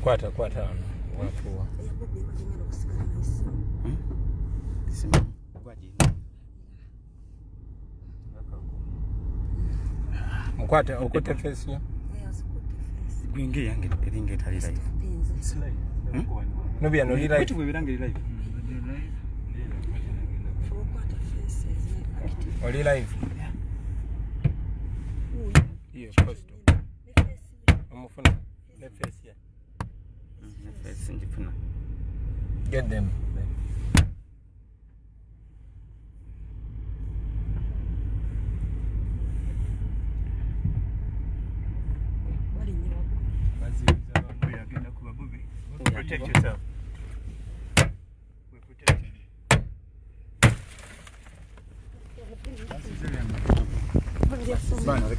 Kwata watu. Mkwata ukote face ya. Gwinge yange eringe tali live. No bya no live. Wetu webirange live. Oli live. Yes, post. Amufuna. The face ya. The face njifuna. Get them. Protect yourself. We protect you.